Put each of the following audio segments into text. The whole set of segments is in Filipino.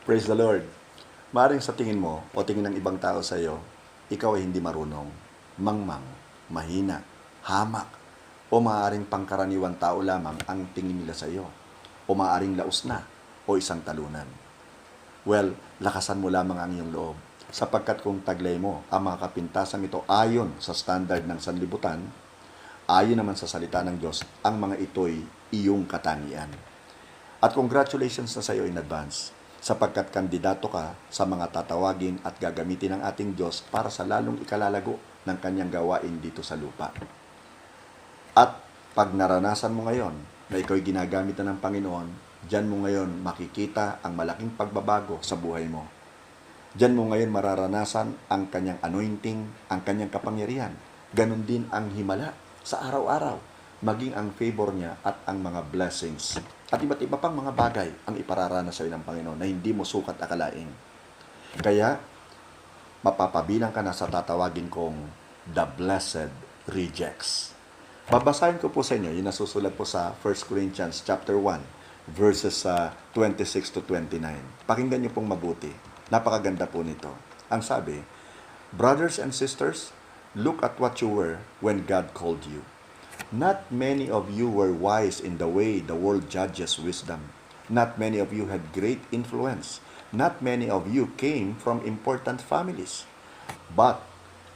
Praise the Lord. Maaring sa tingin mo o tingin ng ibang tao sa iyo, ikaw ay hindi marunong, mangmang, mahina, hamak, o maaaring pangkaraniwang tao lamang ang tingin nila sa iyo, o maaaring laos na, o isang talunan. Well, lakasan mo lamang ang iyong loob, sapagkat kung taglay mo ang mga kapintasang ito ayon sa standard ng sanlibutan, ayon naman sa salita ng Diyos, ang mga ito'y iyong katangian. At congratulations na sa iyo in advance, sapagkat kandidato ka sa mga tatawagin at gagamitin ng ating Diyos para sa lalong ikalalago ng kanyang gawain dito sa lupa. At pag naranasan mo ngayon na ikaw'y ginagamit na ng Panginoon, diyan mo ngayon makikita ang malaking pagbabago sa buhay mo. Diyan mo ngayon mararanasan ang kanyang anointing, ang kanyang kapangyarihan. Ganon din ang himala sa araw-araw, maging ang favor niya at ang mga blessings. At iba't iba pang mga bagay ang ipararanas sa iyo ng Panginoon na hindi mo sukat akalain. Kaya, mapapabilang ka na sa tatawagin kong the blessed rejects. Babasahin ko po sa inyo, yung nasusulat po sa 1 Corinthians chapter 1, verses 26 to 29. Pakinggan niyo pong mabuti. Napakaganda po nito. Ang sabi, "Brothers and sisters, look at what you were when God called you. Not many of you were wise in the way the world judges wisdom. Not many of you had great influence. Not many of you came from important families. But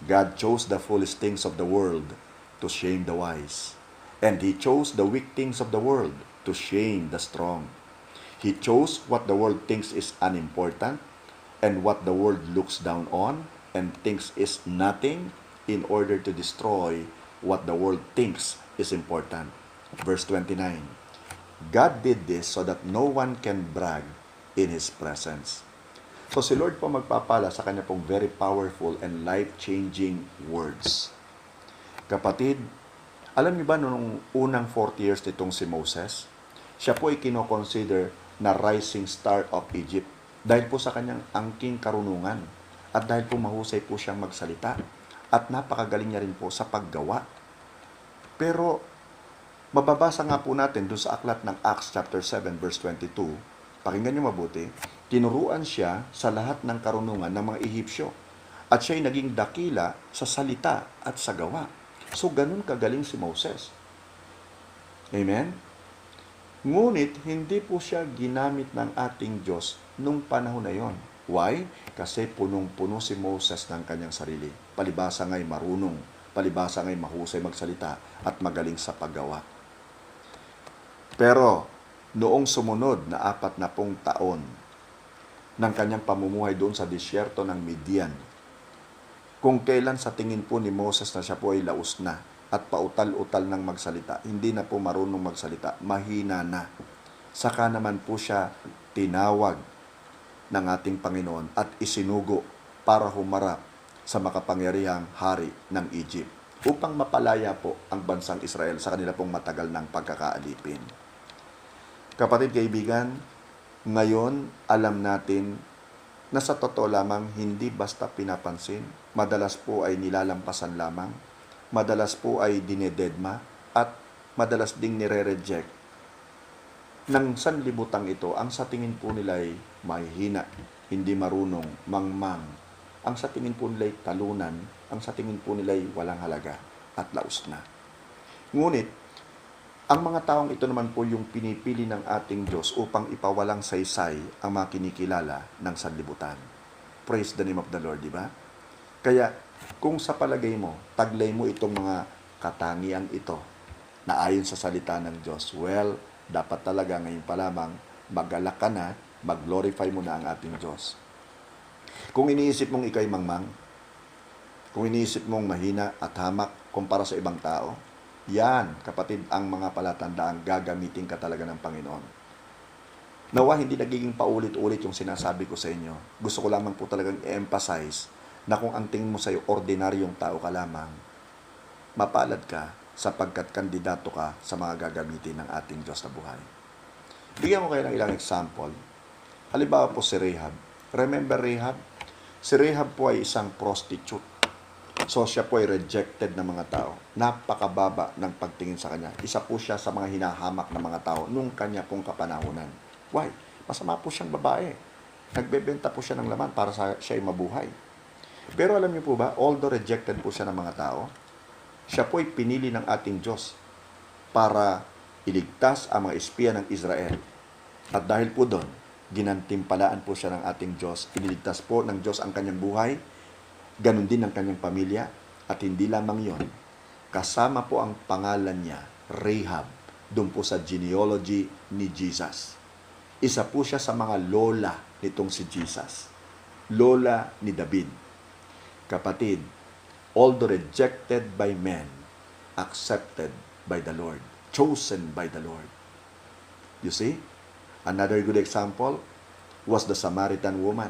God chose the foolish things of the world to shame the wise. And He chose the weak things of the world to shame the strong. He chose what the world thinks is unimportant and what the world looks down on and thinks is nothing in order to destroy what the world thinks is important." Verse 29. God did this so that no one can brag in His presence. So si Lord po magpapala sa kanya pong very powerful and life-changing words. Kapatid, alam niyo ba nung unang 40 years nitong si Moses, siya po ay kinoconsider na rising star of Egypt dahil po sa kanyang angking karunungan at dahil po mahusay po siyang magsalita at napakagaling niya rin po sa paggawa. Pero mababasa nga po natin doon sa aklat ng Acts chapter 7 verse 22, pakinggan niyo mabuti, tinuruan siya sa lahat ng karunungan ng mga Ehipsyo at siya'y naging dakila sa salita at sa gawa. So ganun kagaling si Moses. Amen? Ngunit hindi po siya ginamit ng ating Diyos nung panahon na yon. Why? Kasi punong-puno si Moses ng kanyang sarili. Palibasa nga'y marunong, palibasa nga'y mahusay magsalita at magaling sa paggawa. Pero noong sumunod na 40 taon ng kanyang pamumuhay doon sa disyerto ng Midian, kung kailan sa tingin po ni Moses na siya po ay laos na at pautal-utal ng magsalita, hindi na po marunong magsalita, mahina na. Saka naman po siya tinawag ng ating Panginoon at isinugo para humarap sa makapangyarihang hari ng Egypt upang mapalaya po ang bansang Israel sa kanila pong matagal ng pagkakaalipin. Kapatid, kaibigan, ngayon alam natin na sa totoo lamang hindi basta pinapansin, madalas po ay nilalampasan lamang, madalas po ay dinededma at madalas ding nire-reject ng sanlibutang ito. Ang sa tingin po nila ay mahihina, hindi marunong, mangmang. Ang sa tingin po nila ay talunan, ang sa tingin po nila ay walang halaga at laos na. Ngunit, ang mga taong ito naman po yung pinipili ng ating Diyos upang ipawalang saysay ang mga kinikilala ng sanlibutan. Praise the name of the Lord, di ba? Kaya, kung sa palagay mo, taglay mo itong mga katangian ito na ayon sa salita ng Diyos, well, dapat talaga ngayon pa lamang mag-alak ka na, mag-glorify mo na ang ating Diyos. Kung iniisip mong ikay mangmang, kung iniisip mong mahina at hamak kumpara sa ibang tao, yan, kapatid, ang mga palatandaan gagamitin ka talaga ng Panginoon. Nawa, hindi nagiging paulit-ulit yung sinasabi ko sa inyo. Gusto ko lamang po talagang i-emphasize na kung ang tingin mo sa iyo, ordinaryong tao ka lamang, mapalad ka sapagkat kandidato ka sa mga gagamitin ng ating Diyos na buhay. Bigyan ko kayo ng ilang example. Halimbawa po si Rahab. Remember Rahab? Si Rahab po ay isang prostitute. So siya po ay rejected ng mga tao. Napakababa ng pagtingin sa kanya. Isa po siya sa mga hinahamak ng mga tao nung kanya pong kapanahunan. Why? Masama po siyang babae. Nagbebenta po siya ng laman para siya ay mabuhay. Pero alam niyo po ba, although rejected po siya ng mga tao, siya po ay pinili ng ating Diyos para iligtas ang mga espiya ng Israel. At dahil po doon, ginantimpalaan po siya ng ating Diyos. Iniligtas po ng Diyos ang kanyang buhay, ganun din ang kanyang pamilya, at hindi lamang yon, kasama po ang pangalan niya, Rahab, doon po sa genealogy ni Jesus. Isa po siya sa mga lola nitong si Jesus. Lola ni David. Kapatid, although rejected by men, accepted by the Lord, chosen by the Lord. You see? Another good example was the Samaritan woman.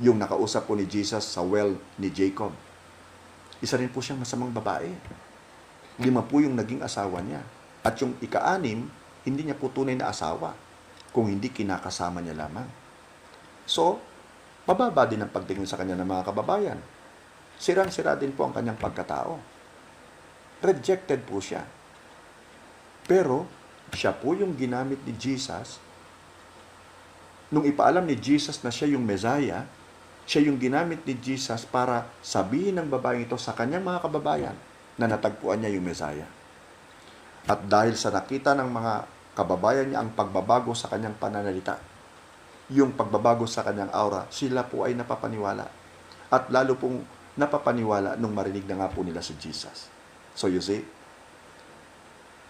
Yung nakausap po ni Jesus sa well ni Jacob. Isa rin po siyang masamang babae. 5 po yung naging asawa niya. At yung ika-6, hindi niya po tunay na asawa, kung hindi kinakasama niya lamang. So, mababa din ang pagtingin sa kanya ng mga kababayan. Sirang-sira din po ang kanyang pagkatao. Rejected po siya. Pero, siya po yung ginamit ni Jesus. Nung ipaalam ni Jesus na siya yung Messiah, siya yung ginamit ni Jesus para sabihin ng babaeng ito sa kanyang mga kababayan na natagpuan niya yung Messiah. At dahil sa nakita ng mga kababayan niya ang pagbabago sa kanyang pananalita, yung pagbabago sa kanyang aura, sila po ay napapaniwala. At lalo pong napapaniwala nung marinig na nga po nila si Jesus. So you see,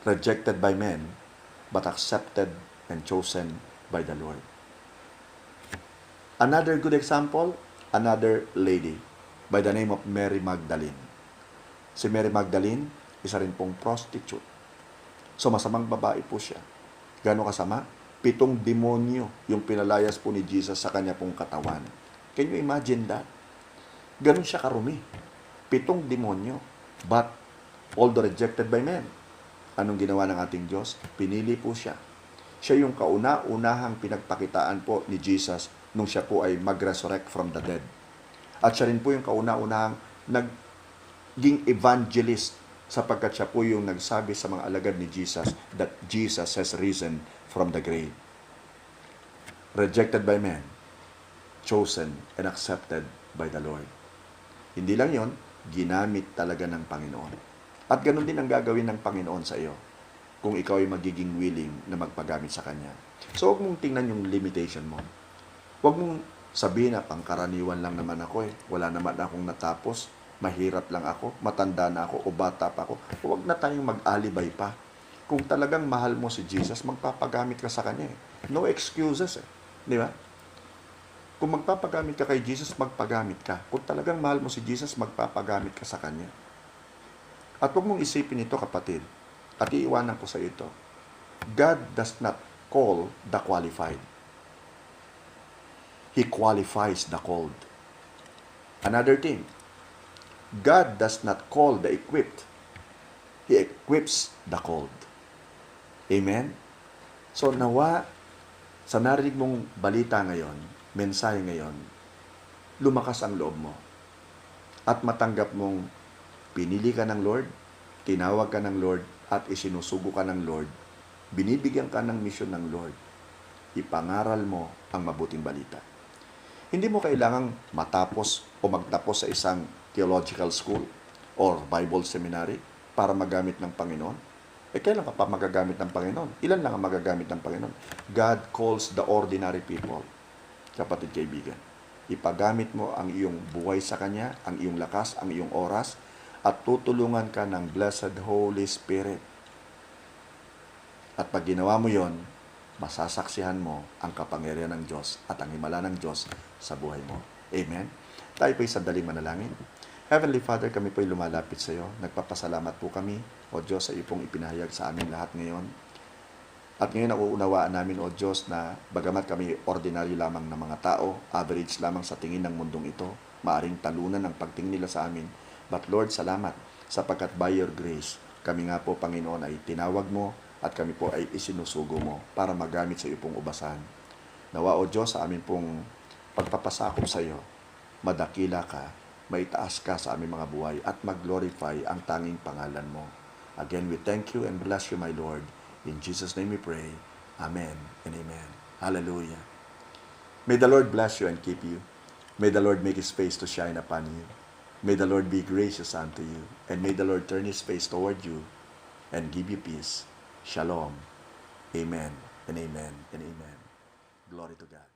rejected by men, but accepted and chosen by the Lord. Another good example, another lady by the name of Mary Magdalene. Si Mary Magdalene, isa rin pong prostitute. So masamang babae po siya. Gano'ng kasama? 7 demonyo yung pinalayas po ni Jesus sa kanya pong katawan. Can you imagine that? Ganon siya karumi. 7 demonyo. But, although rejected by men, anong ginawa ng ating Diyos? Pinili po siya. Siya yung kauna-unahang pinagpakitaan po ni Jesus nung siya po ay mag-resurrect from the dead. At siya rin po yung kauna-unahang naging evangelist sapagkat siya po yung nagsabi sa mga alagad ni Jesus that Jesus has risen from the grave. Rejected by men, chosen and accepted by the Lord. Hindi lang yon, ginamit talaga ng Panginoon. At ganun din ang gagawin ng Panginoon sa iyo kung ikaw ay magiging willing na magpagamit sa Kanya. So, huwag mong tingnan yung limitation mo. Huwag mong sabihin na pangkaraniwan lang naman ako eh. Wala naman akong natapos. Mahirap lang ako. Matanda na ako o bata pa ako. Huwag na tayong mag-alibay pa. Kung talagang mahal mo si Jesus, magpapagamit ka sa Kanya eh. No excuses eh. Di ba? Kung magpapagamit ka kay Jesus, magpagamit ka. Kung talagang mahal mo si Jesus, magpapagamit ka sa Kanya. At huwag mong isipin ito, kapatid. At iiwanan ko sa ito. God does not call the qualified. He qualifies the called. Another thing, God does not call the equipped. He equips the called. Amen? So nawa, sa narinig mong balita ngayon, mensahe ngayon, lumakas ang loob mo. At matanggap mong pinili ka ng Lord, tinawag ka ng Lord, at isinusugo ka ng Lord, binibigyan ka ng misyon ng Lord. Ipangaral mo ang mabuting balita. Hindi mo kailangang matapos o magtapos sa isang theological school or Bible seminary para magamit ng Panginoon. Kailan ka pa magagamit ng Panginoon? Ilan lang ang magagamit ng Panginoon? God calls the ordinary people. Kapatid kaibigan, ipagamit mo ang iyong buhay sa Kanya, ang iyong lakas, ang iyong oras, at tutulungan ka ng Blessed Holy Spirit. At pag ginawa mo yon, masasaksihan mo ang kapangyarihan ng Diyos at ang himala ng Diyos sa buhay mo. Amen? Tayo po'y sandaling manalangin. Heavenly Father, kami po'y lumalapit sa iyo. Nagpapasalamat po kami, O Diyos, sa iyo pong ipinahayag sa amin lahat ngayon. At ngayon nauunawaan namin, O Diyos, na bagamat kami ordinaryo lamang ng mga tao, average lamang sa tingin ng mundong ito, maaring talunan ang pagtingin nila sa amin. But Lord, salamat sapagkat by your grace, kami nga po, Panginoon, ay tinawag mo at kami po ay isinusugo mo para magamit sa iyo pong ubasan. Nawa, O Diyos, sa amin pong pagpapasakop sa iyo, madakila ka, maitaas ka sa aming mga buhay at mag-glorify ang tanging pangalan mo. Again, we thank you and bless you, my Lord. In Jesus' name we pray. Amen and amen. Hallelujah. May the Lord bless you and keep you. May the Lord make His face to shine upon you. May the Lord be gracious unto you. And may the Lord turn His face toward you and give you peace. Shalom. Amen and amen and amen. Glory to God.